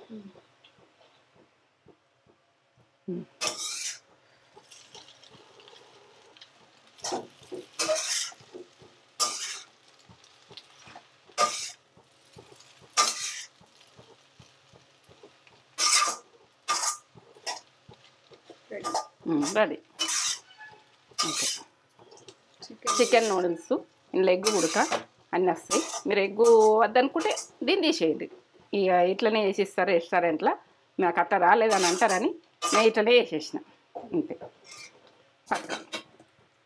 Ready. Okay, chicken noodles ఇందులో egg ఉడక అన్నీ వస్తాయి. మీరు ఎగ్గు వద్దనుకుంటే దీన్ని తీసేయండి. ఇక ఇట్లనే వేసిస్తారు రెస్టారెంట్లో. నాకు అట్లా రాలేదని అంటారని నేను ఇట్లనే వేసేసిన అంతే. పక్క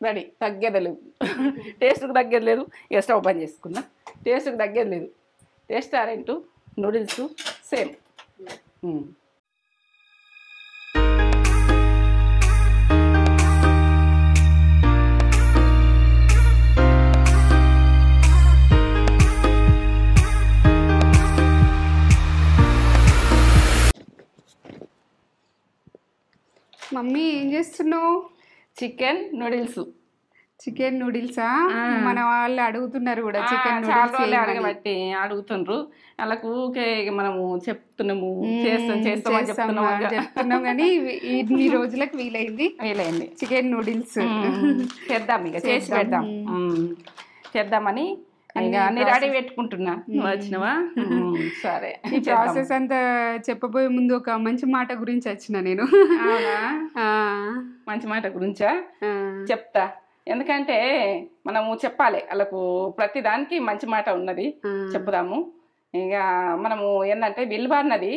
రెడీ. తగ్గేది లేదు, టేస్ట్కి తగ్గేది లేదు. ఇక స్టవ్ బంద్ చేసుకున్నా. టేస్ట్కి తగ్గేది లేదు. Restaurant noodles same. మమ్మీ ఏం చేస్తున్నావు? Chicken noodles. చికెన్ నూడిల్సా? మన వాళ్ళు అడుగుతున్నారు కూడా చికెన్ చాలా రోజులు అడగబట్టి అడుగుతుండ్రు. వాళ్ళకు ఊకే మనము చెప్తున్నాము చెప్తున్నాం కానీ ఇన్ని రోజులకు వీలైంది చికెన్ నూడిల్స్ చేద్దాం. ఇక చేసి పెడదాం చేద్దామని ఇక అన్ని రెడీ పెట్టుకుంటున్నా. నువ్వు వచ్చినవా? సరే. ఈ ప్రాసెస్ అంతా చెప్పబోయే ముందు ఒక మంచి మాట గురించి వచ్చిన నేను. మంచి మాట గురించా? చెప్తా. ఎందుకంటే మనము చెప్పాలి వాళ్ళకు, ప్రతి దానికి మంచి మాట ఉన్నది చెప్పుదాము. ఇక మనము ఏంటంటే విలువ అన్నది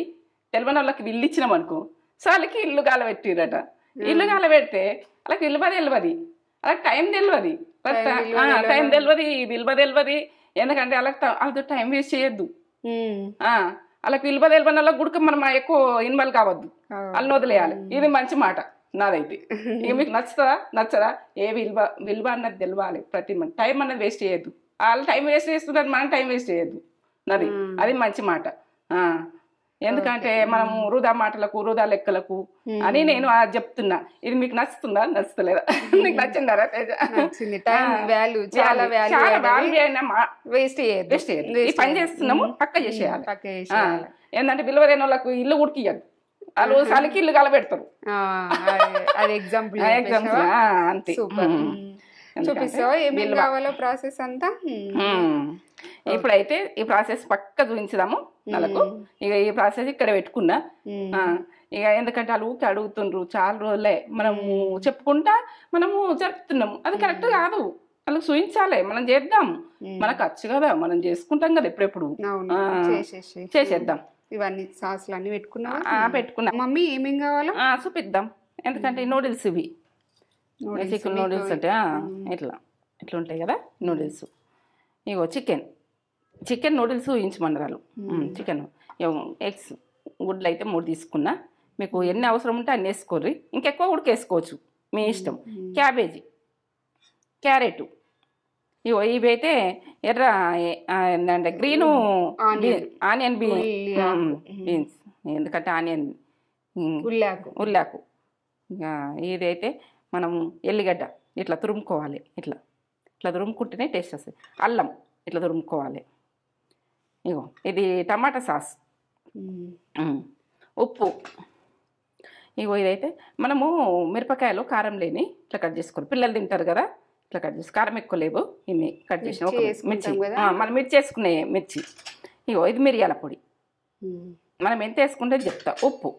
తెలియని వాళ్ళకి విల్లు ఇచ్చినాం అనుకో, సో వాళ్ళకి ఇల్లు గాల పెట్టిరట. ఇల్లు గాల పెడితే వాళ్ళకి విలువ తెలియదు, వాళ్ళకి టైం తెలియదు, టైం తెలియదు, విలువ తెలియదు. ఎందుకంటే వాళ్ళతో టైం వేస్ట్ చేయొద్దు. వాళ్ళకి విలువ తెలియని వాళ్ళకి గుడిక మనం ఎక్కువ ఇన్వాల్వ్ కావద్దు, వాళ్ళని వదిలేయాలి. ఇది మంచి మాట నాదైతే. ఇక మీకు నచ్చుతుందా నచ్చదా? ఏ విలువ అన్నది తెలవాలి. ప్రతి టైం అన్నది వేస్ట్ చేయొద్దు. వాళ్ళు టైం వేస్ట్ చేస్తున్నారు, మనం టైం వేస్ట్ చేయొద్దు. నాది అది మంచి మాట. ఎందుకంటే మనం వృధా మాటలకు వృధా లెక్కలకు అని నేను చెప్తున్నా. ఇది మీకు నచ్చుతుందా నచ్చుతలేదా? నీకు నచ్చిందా? పని చేస్తున్నాము పక్క చేసేయాలి. ఏంటంటే విలువ లేని వాళ్ళకు ఇల్లు ఉడికియద్దు, వాళ్ళు చలికి ఇల్లు కలబెడతారు. అంతే. చూపిస్తావా ఏమేమి కావాలో ప్రాసెస్ అంతా? ఇప్పుడైతే ఈ ప్రాసెస్ పక్క చూపించుదాము వాళ్ళకు. ఇక ఈ ప్రాసెస్ ఇక్కడ పెట్టుకున్నా. ఇక ఎందుకంటే వాళ్ళు ఊరికి అడుగుతుండ్రు చాలా రోజులే, మనము చెప్పుకుంటా మనము జరుపుతున్నాము. అది కరెక్ట్ కాదు, వాళ్ళకి చూపించాలి. మనం చేద్దాం, మనకు వచ్చు కదా, మనం చేసుకుంటాం కదా ఎప్పుడెప్పుడు. చేసేద్దాం. ఇవన్నీ సాసులు అన్ని పెట్టుకున్నా. మమ్మీ ఏమేం కావాలో చూపిద్దాం. ఎందుకంటే నూడిల్స్ ఇవి చికెన్ నూడిల్స్ అంటే ఇట్లా ఉంటాయి కదా నూడిల్స్. ఇగో చికెన్ నూడిల్స్ ఇంచమన్నారు. చికెన్ ఎగ్స్ గుడ్లు అయితే 3 తీసుకున్నా. మీకు ఎన్ని అవసరం ఉంటే అన్ని వేసుకోర్రి, ఇంకెక్కువ ఉడికేసుకోవచ్చు మీ ఇష్టం. క్యాబేజీ, క్యారెట్, ఇగో ఇవి అయితే ఎర్ర ఏంటంటే గ్రీను ఆనియన్ బీన్స్, ఎందుకంటే ఆనియన్ ఉల్లాకు. ఇక ఇదైతే మనం ఎల్లిగడ్డ ఇట్లా తురుముకోవాలి. ఇట్లా తురుముకుంటేనే టేస్ట్ వస్తుంది. అల్లం ఇట్లా తురుముకోవాలి. ఇగో ఇది టమాటా సాస్, ఉప్పు. ఇగో ఇదైతే మనము మిరపకాయలు కారం లేని ఇట్లా కట్ చేసుకోవాలి. పిల్లలు తింటారు కదా, ఇట్లా కట్ చేసి. కారం ఎక్కువ లేవు, ఇన్ని కట్ చేసిన మిర్చి, మనం మిర్చి వేసుకునే మిర్చి. ఇగో ఇది మిరియాల పొడి, మనం ఎంత వేసుకుంటే చెప్తా. ఉప్పు,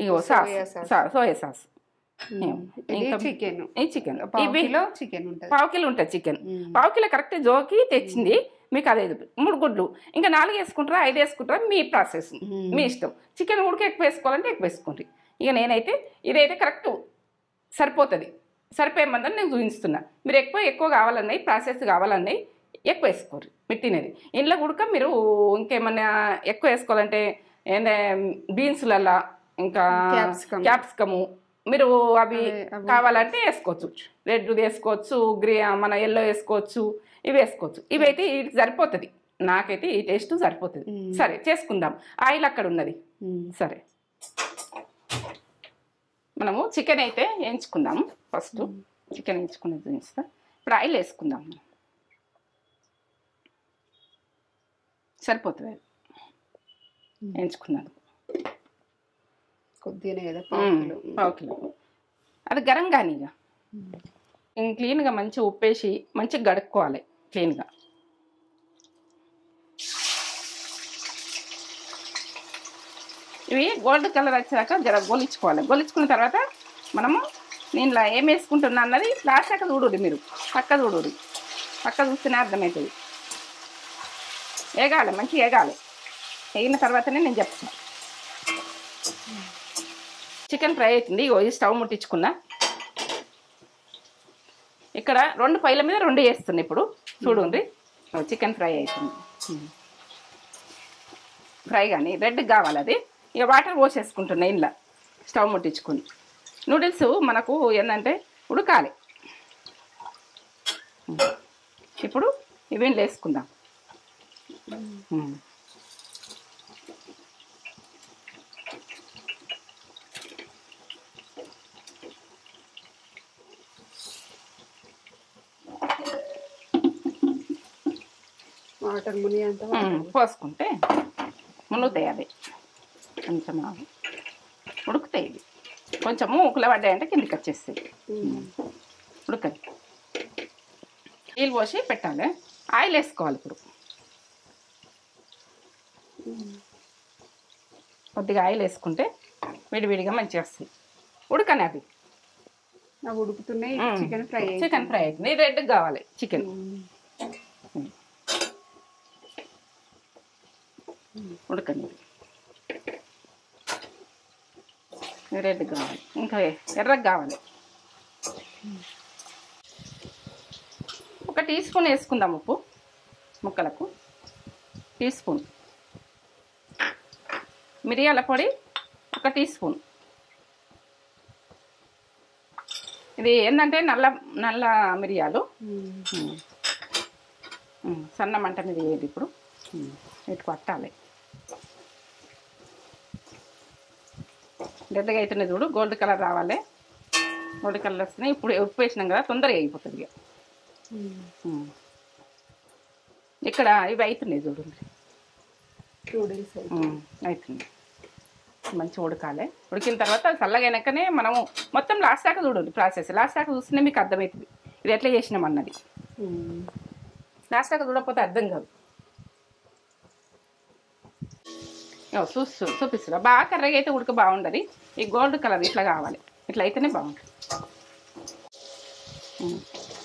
ఇగో సాస్, సోయా సాస్. చికెన్ పావు కిలో ఉంటుంది. చికెన్ పావు కిలో కరెక్ట్ జోకి తెచ్చింది మీకు. అదే 3 గుడ్లు, ఇంకా 4 వేసుకుంటారా 5 వేసుకుంటారా మీ ప్రాసెస్, మీ ఇష్టం. చికెన్ ఉడక ఎక్కువ వేసుకోవాలంటే ఎక్కువ వేసుకోండి. ఇక నేనైతే ఇదైతే కరెక్ట్ సరిపోతుంది. సరిపోయేమందని నేను చూపిస్తున్నా. మీరు ఎక్కువ కావాలన్నాయి, ప్రాసెస్ కావాలన్నాయి ఎక్కువ వేసుకోరు. మీరు తినేది ఇంట్లో ఉడక. మీరు ఇంకేమన్నా ఎక్కువ వేసుకోవాలంటే ఏంటంటే బీన్స్లల్లా ఇంకా క్యాప్సికము మీరు అవి కావాలంటే వేసుకోవచ్చు. రెడ్ వేసుకోవచ్చు, మన ఎల్లో వేసుకోవచ్చు, ఇవి వేసుకోవచ్చు. ఇవైతే వీటికి సరిపోతుంది. నాకైతే ఈ టేస్ట్ సరిపోతుంది. సరే చేసుకుందాం. ఆయిల్ అక్కడ ఉన్నది. సరే మనము చికెన్ అయితే వేయించుకుందాము. ఫస్ట్ చికెన్ వేయించుకునేది చూపిస్తా. ఇప్పుడు ఆయిల్ వేసుకుందాం. సరిపోతుంది వేయించుకున్నాను. కొద్దిగానే కదా, పావు కిలో. అది గరం కానీ ఇక క్లీన్గా మంచిగా ఉప్పేసి మంచిగా గడుక్కోవాలి క్లీన్గా. ఇవి గోల్డ్ కలర్ వచ్చాక జర గొలిచుకోవాలి. గొలిచుకున్న తర్వాత మనము దీనిలో ఏం వేసుకుంటున్నా అన్నది లాస్ట్ దాకా చూడుర్రి, మీరు పక్క చూడుర్రి, పక్క చూస్తేనే అర్థమవుతుంది. వేగాలి, మంచిగా వేగాలి. వేగిన తర్వాతనే నేను చెప్తాను. చికెన్ ఫ్రై అవుతుంది. ఇగో ఈ స్టవ్ ముట్టించుకున్నా. ఇక్కడ 2 పొయ్యిల మీద 2 వేస్తుంది. ఇప్పుడు చూడండి, చికెన్ ఫ్రై అవుతుంది. ఫ్రై కానీ రెడ్ కావాలి అది. ఇక వాటర్ పోసేసుకుంటున్నా ఇంట్లో స్టవ్ ముట్టించుకుని. నూడిల్స్ మనకు ఏంటంటే ఉడకాలి. ఇప్పుడు ఇవి వేసుకుందాం. వాటర్ ముని అంతా పోసుకుంటే మునుగుతాయి. అవి కొంచెం ఉడుకుతాయి. ఇవి కొంచెము ఉక్కుల పడ్డాయంటే కిందికి వచ్చేస్తాయి. ఉడకది. నీళ్ళు పోసి పెట్టాలి. ఆయిల్ వేసుకోవాలి. ఇప్పుడు కొద్దిగా ఆయిల్ వేసుకుంటే విడివిడిగా మంచిగా వస్తాయి. ఉడకని అవి ఉడుకుతున్నాయి. చికెన్ ఫ్రై అవుతుంది. రెడ్ కావాలి చికెన్. ఉడకని రెడ్ కావాలి, ఇంకా ఎర్రగా కావాలి. 1 టీ స్పూన్ వేసుకుందాం ఉప్పు ముక్కలకు. టీ స్పూన్ మిరియాల పొడి 1 టీ స్పూన్. ఇది ఏంటంటే నల్ల మిరియాలు. సన్న మంట మీద వేయదు. ఇప్పుడు వీటికి పట్టాలి. రెడ్గా అవుతున్నాయి చూడు, గోల్డ్ కలర్ రావాలి. గోల్డ్ కలర్ వస్తున్నాయి. ఇప్పుడు ఉప్పు వేసినాం కదా, తొందరగా అయిపోతుంది. ఇక ఇక్కడ ఇవి అవుతున్నాయి చూడండి, అవుతుంది. మంచిగా ఉడకాలి. ఉడికిన తర్వాత చల్లగా అయినాకనే మనము మొత్తం లాస్ట్ దాకా చూడండి ప్రాసెస్. లాస్ట్ దాకా చూస్తేనే మీకు అర్థమవుతుంది ఇది ఎట్లా చేసినాం అన్నది. లాస్ట్ దాకా చూడకపోతే అర్థం కాదు. చూపిస్తున్నా. బాగా కర్రగా అయితే ఉడక బాగుండదు. ఈ గోల్డ్ కలర్ ఇట్లా కావాలి. ఇట్లా అయితేనే బాగుంటుంది.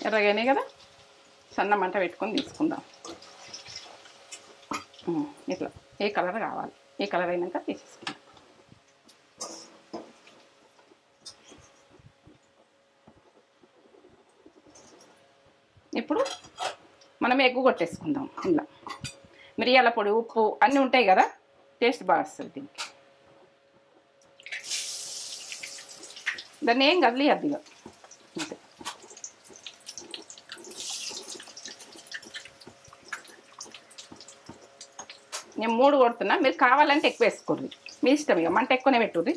ఎర్రగానే కదా, సన్న మంట పెట్టుకొని తీసుకుందాం. ఇట్లా ఏ కలర్ కావాలి. ఏ కలర్ అయినాక తీసేసుకుందాం. ఇప్పుడు మనం ఎగ్గు కొట్టేసుకుందాం. ఇలా మిరియాల పొడి, ఉప్పు అన్నీ ఉంటాయి కదా, టేస్ట్ బాగా వస్తుంది దీనికి. దాన్ని ఏం కదిలియద్దు ఇక అంతే. నేను 3 కొడుతున్నా. మీరు కావాలంటే ఎక్కువ వేసుకోండి, మీ ఇష్టం. ఇక మంట ఎక్కువనే పెట్టుర్రి.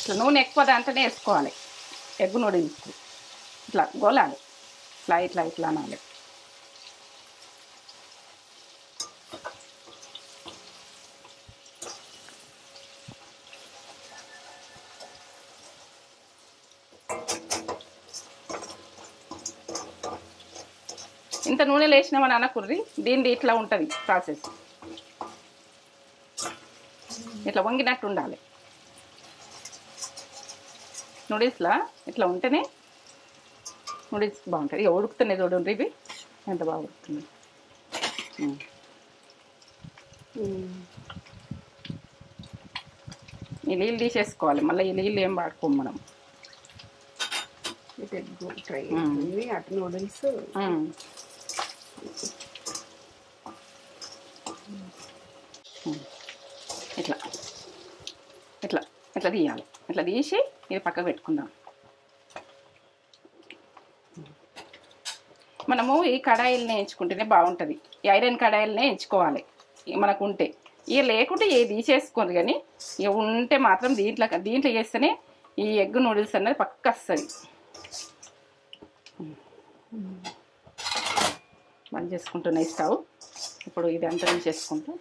ఇట్లా నూనె ఎక్కువ దాంట్లోనే వేసుకోవాలి. ఎగ్ నూడిల్స్ ఇట్లా గోలాలి. ఇట్లా అనాలి. ఇంత నూనెలు వేసినామని అనకుర్రి, దీనిది ఇట్లా ఉంటుంది ప్రాసెస్. ఇట్లా వంగినట్టు ఉండాలి. నూడిల్స్లా ఇట్లా ఉంటేనే నూడిల్స్ బాగుంటుంది. ఇక ఉడుకుతున్నాయి చూడండి, ఇవి ఎంత బాగా ఉడుకుతుంది. ఈ నీళ్ళు తీసేసుకోవాలి. మళ్ళీ ఈ నీళ్ళు ఏం వాడుకోము మనం. అటు నూడిల్స్ ఇట్లా ఇట్లా ఇట్లా తీయాలి. ఇట్లా తీసి ఇది పక్కకు పెట్టుకుందాం. మనము ఈ కడాయిల్ని ఎంచుకుంటేనే బాగుంటుంది. ఈ ఐరన్ కడాయిల్నే ఎంచుకోవాలి మనకు ఉంటే. ఇక లేకుంటే ఏ తీసేసుకోండి, కానీ ఇక ఉంటే మాత్రం దీంట్లో చేస్తేనే ఈ ఎగ్ నూడిల్స్ అన్నది పక్క వస్తుంది. బంద్ చేసుకుంటున్నాయి స్టవ్. ఇప్పుడు ఇది అంతా చేసుకుంటూ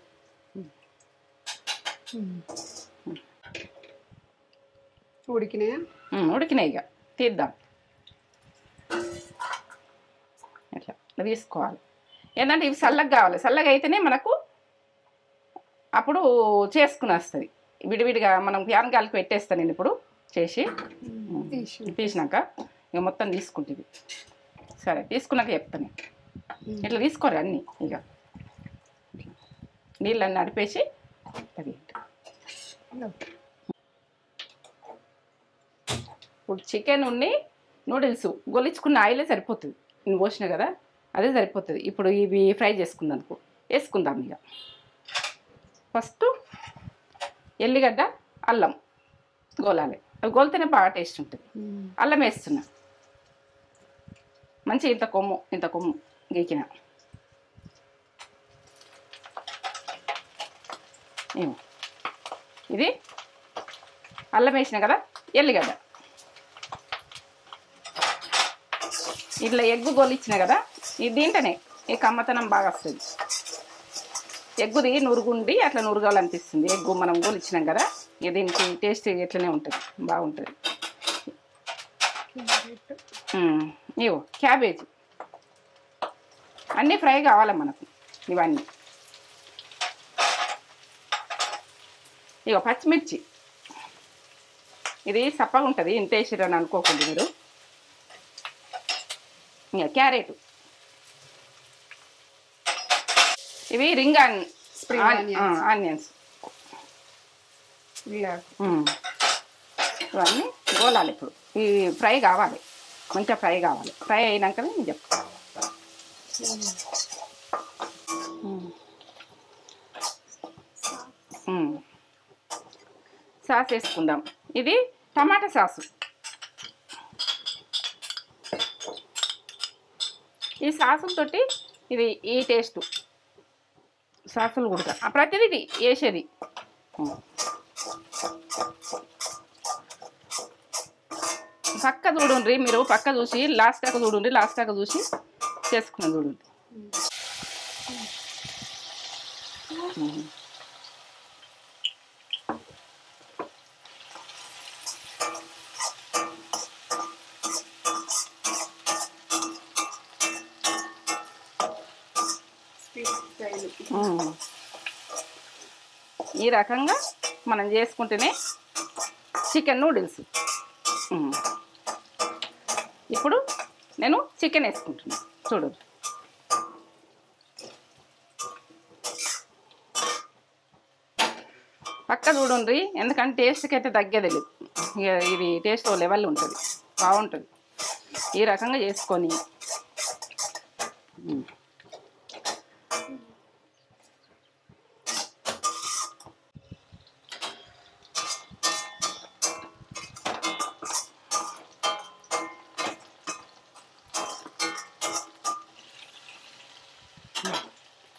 ఉడికినాయా? ఉడికినాయి. ఇక తీద్దాం. ఇట్లా తీసుకోవాలి. ఏంటంటే ఇవి చల్లగా కావాలి. చల్లగా అయితేనే మనకు అప్పుడు చేసుకుని వస్తుంది. విడివిడిగా మనం ఫ్యాన్ గాలికి పెట్టేస్తాను నేను ఇప్పుడు చేసి తీసినాక ఇక మొత్తం తీసుకుంటుంది. సరే తీసుకున్నాక చెప్తాను. ఇట్లా తీసుకోరు అన్నీ. ఇక నీళ్ళన్నీ నడిపేసి అది ఇప్పుడు చికెన్ ఉన్ని నూడిల్స్ గొలిచుకున్న ఆయిలే సరిపోతుంది. నేను పోసిన కదా అదే సరిపోతుంది. ఇప్పుడు ఇవి ఫ్రై చేసుకుందాం. వేసుకుందాం. ఇక ఫస్ట్ ఎల్లిగడ్డ అల్లం గోలాలి. అవి గోలితేనే బాగా టేస్ట్ ఉంటుంది. అల్లం వేస్తున్నా. మంచి ఇంత కొమ్ము గీకిన. ఇది అల్లం వేసిన కదా, ఎల్లిగడ్డ ఇట్లా ఎగ్గు గోలిచ్చిన కదా, ఇది దీంట్లోనే ఈ కమ్మతనం బాగా వస్తుంది. ఎగ్గుది నురుగుండి అట్లా నురగాలనిపిస్తుంది. ఎగ్గు మనం గోలిచ్చినాం కదా, ఇక దీనికి టేస్ట్ ఎట్లనే ఉంటుంది, బాగుంటుంది. ఇవో క్యాబేజీ అన్నీ ఫ్రై కావాలి మనకు. ఇవన్నీ ఇగో పచ్చిమిర్చి, ఇది సప్పగా ఉంటుంది ఇంత వేసిరని అనుకోకండి మీరు. ఇక క్యారెట్, ఇవి రింగ్ ఆనియన్స్, ఇవన్నీ గోలాలి. ఇప్పుడు ఇవి ఫ్రై కావాలి, మంచిగా ఫ్రై కావాలి. ఫ్రై అయినాకనే నేను చెప్తాను. సాస్ వేసుకుందాం. ఇది టమాటా సాసు. ఈ సాసులతోటి ఇది ఈ టేస్ట్ సాసులు కూడా ప్రతిదీ వేసేది. పక్క చూడండి మీరు, పక్క చూసి లాస్ట్ దాకా చూడండి, లాస్ట్ దాకా చూసి చేసుకున్నాం చూడండి. ఈ రకంగా మనం చేసుకుంటేనే చికెన్ నూడిల్స్. ఇప్పుడు నేను చికెన్ వేసుకుంటున్నాను చూడండి. పక్క చూడండి, ఎందుకంటే టేస్ట్కి అయితే తగ్గేది లేదు. ఇక ఇది టేస్ట్ లెవెల్ ఉంటుంది, బాగుంటుంది. ఈ రకంగా చేసుకొని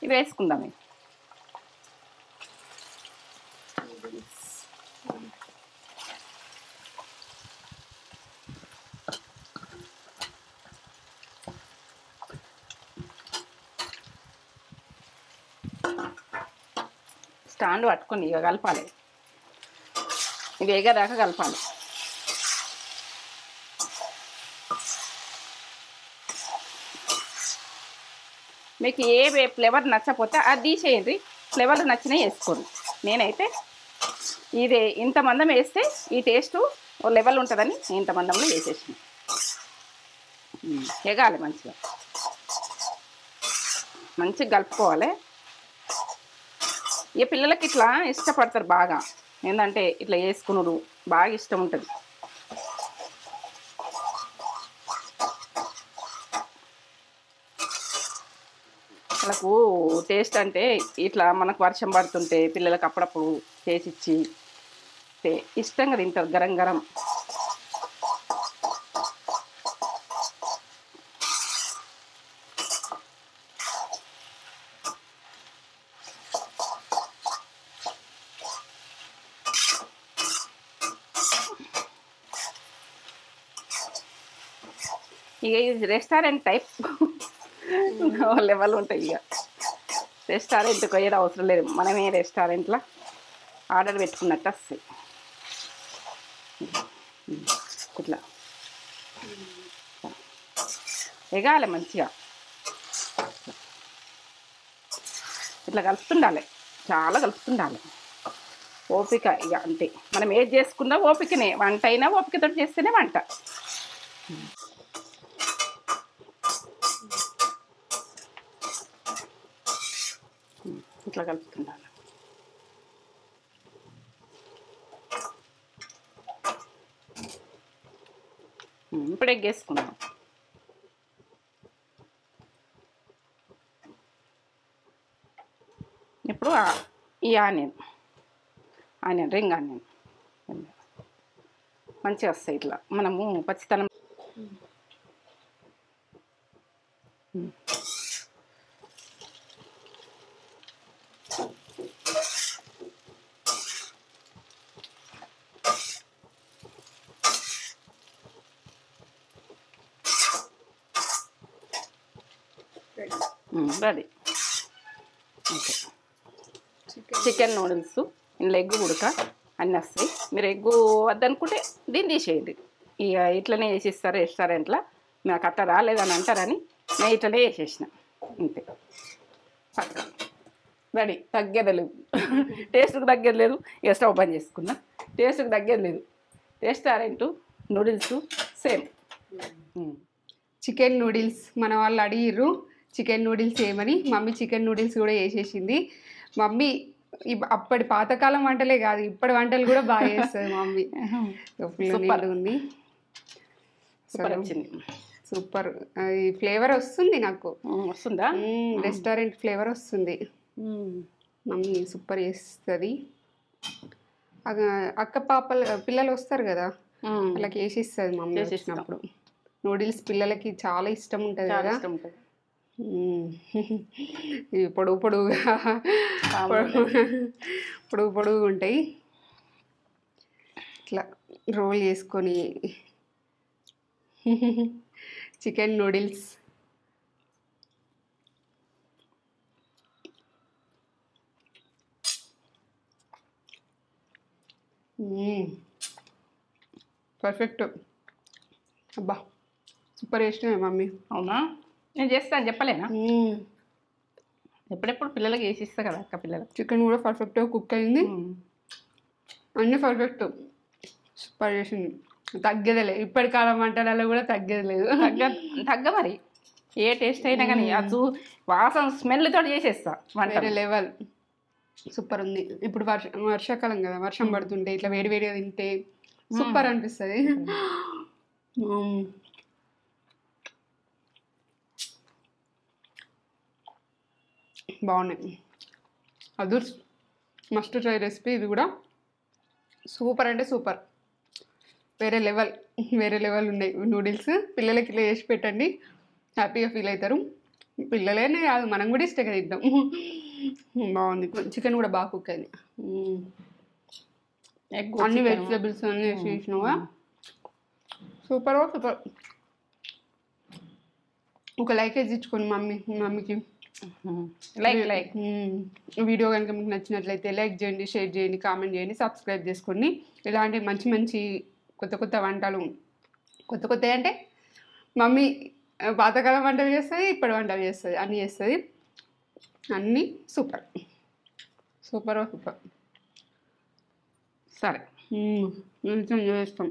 ఇది వేసుకుందాం. స్టాండ్ పట్టుకొని ఇక కలపాలి. ఇది వేగేదాకా కలపాలి. మీకు ఏ ఫ్లేవర్ నచ్చకపోతే అది తీసేయండి, ఫ్లేవర్లు నచ్చినవి వేసుకోండి. నేనైతే ఇది ఇంత మందం వేస్తే ఈ టేస్ట్ ఓ లెవెల్ ఉంటుందని ఇంత మందంలో వేసేసిన. ఎగాలి మంచిగా, మంచిగా కలుపుకోవాలి. ఈ పిల్లలకి ఇట్లా ఇష్టపడతారు బాగా, ఏంటంటే ఇట్లా వేసుకున్నాడు బాగా ఇష్టం ఉంటుంది. వాళ్ళకు టేస్ట్ అంటే ఇట్లా మనకు వర్షం పడుతుంటే పిల్లలకు అప్పుడప్పుడు చేసిచ్చి ఇష్టంగా తింటారు గరం గరం. ఇక ఇది రెస్టారెంట్ టైప్ లెవెల్ ఉంటాయి. ఇక రెస్టారెంట్కి పోయేది అవసరం లేదు, మనమే రెస్టారెంట్లో ఆర్డర్ పెట్టుకున్నట్టు వస్తాయి. ఇట్లా ఎగాలి మంచిగా, ఇట్లా కలుపుతుండాలి, చాలా కలుపుతుండాలి. ఓపిక ఇక అంతే, మనం ఏది చేసుకున్నా ఓపికనే, వంట అయినా ఓపికతో చేస్తేనే వంట. ఇట్లా కలుపుతుండాలి. ఇప్పుడు ఎగ్గేసుకున్నాం. ఇప్పుడు ఈ ఆనియన్ రింగ్ ఆనియన్ మంచిగా వస్తాయి. ఇట్లా మనము పచ్చితనం రెడీ. ఓకే, చికెన్ నూడిల్స్, ఇందులో ఎగ్గు ఉడక అన్నీ వస్తాయి. మీరు ఎగ్గు వద్దనుకుంటే దీన్ని తీసేయండి. ఇక ఇట్లనే వేసిస్తారు రెస్టారెంట్లో. నాకు అట్లా రాలేదని అంటారని నేను ఇట్లనే వేసేసిన అంతే. రెడీ, తగ్గేది లేదు, టేస్ట్కి తగ్గేది లేదు. ఇక స్టవ్ బంద్ చేసుకున్నా, టేస్ట్కి తగ్గేది లేదు. Restaurant noodles same. Chicken noodles మన వాళ్ళు అడిగిర్రు చికెన్ నూడిల్స్ ఏమని. మమ్మీ చికెన్ నూడిల్స్ కూడా వేసేసింది. మమ్మీ అప్పటి పాతకాలం వంటలే కాదు, ఇప్పటి వంటలు కూడా బాగా చేస్తుంది మమ్మీ. సూపర్ ఉంది, సూపర్ వచ్చింది, సూపర్. ఈ ఫ్లేవర్ వస్తుంది నాకు, వస్తుందా? రెస్టారెంట్ ఫ్లేవర్ వస్తుంది. మమ్మీ సూపర్ చేస్తుంది. అక్క పిల్లలు వస్తారు కదా, వాళ్ళకి వేసిస్తుంది మమ్మీ వచ్చినప్పుడు. నూడిల్స్ పిల్లలకి చాలా ఇష్టం ఉంటుంది కదా, పొడుగు పొడుగుగా పొడుగు పొడుగు ఉంటాయి. ఇట్లా రోల్ చేసుకొని చికెన్ నూడిల్స్. పర్ఫెక్ట్. అబ్బా సూపర్ వేసినా మమ్మీ. అవునా? నేను చేస్తాను చెప్పలేనా? ఎప్పుడెప్పుడు పిల్లలకి వేసి ఇస్తా కదా అక్క. పిల్లలకి చికెన్ కూడా పర్ఫెక్ట్గా కుక్ అయింది, అన్నీ పర్ఫెక్ట్. సూపర్ చేసింది, తగ్గేదిలే. ఇప్పటి కాలం వంటలలో కూడా తగ్గేది లేదు. తగ్గ మరి ఏ టేస్ట్ అయినా కానీ అది వాసన స్మెల్ తోటి చేసేస్తా వంట. వేరే లెవెల్, సూపర్ ఉంది. ఇప్పుడు వర్షాకాలం కదా, వర్షం పడుతుంటే ఇట్లా వేడి వేడిగా తింటే సూపర్ అనిపిస్తుంది. బాగున్నాయి. అదుర్స్ మస్ట్ ట్రై రెసిపీ ఇది కూడా. సూపర్ అంటే సూపర్, వేరే లెవెల్, వేరే లెవెల్ ఉన్నాయి నూడిల్స్. పిల్లలకి ఇలా చేసి పెట్టండి, హ్యాపీగా ఫీల్ అవుతారు. పిల్లలేనే కాదు, మనం కూడా ఇష్టంగా తింటాం. బాగుంది. చికెన్ కూడా బాగా కుక్ అయింది. అన్ని వెజిటేబుల్స్ అన్నీ వేసి చేసినావా, సూపర్ సూపర్. ఒక లైక్ వేసి ఇచ్చుకోండి మమ్మీకి. లైక్ వీడియో కనుక మీకు నచ్చినట్లయితే లైక్ చేయండి, షేర్ చేయండి, కామెంట్ చేయండి, సబ్స్క్రైబ్ చేసుకోండి. ఇలాంటి మంచి మంచి కొత్త కొత్త వంటలు, కొత్త కొత్త అంటే మమ్మీ పాతకాలం వంటలు చేస్తుంది, ఇప్పటి వంటలు చేస్తుంది, అన్నీ చేస్తుంది. అన్నీ సూపర్ సూపర్ సూపర్. సరే చేస్తాం.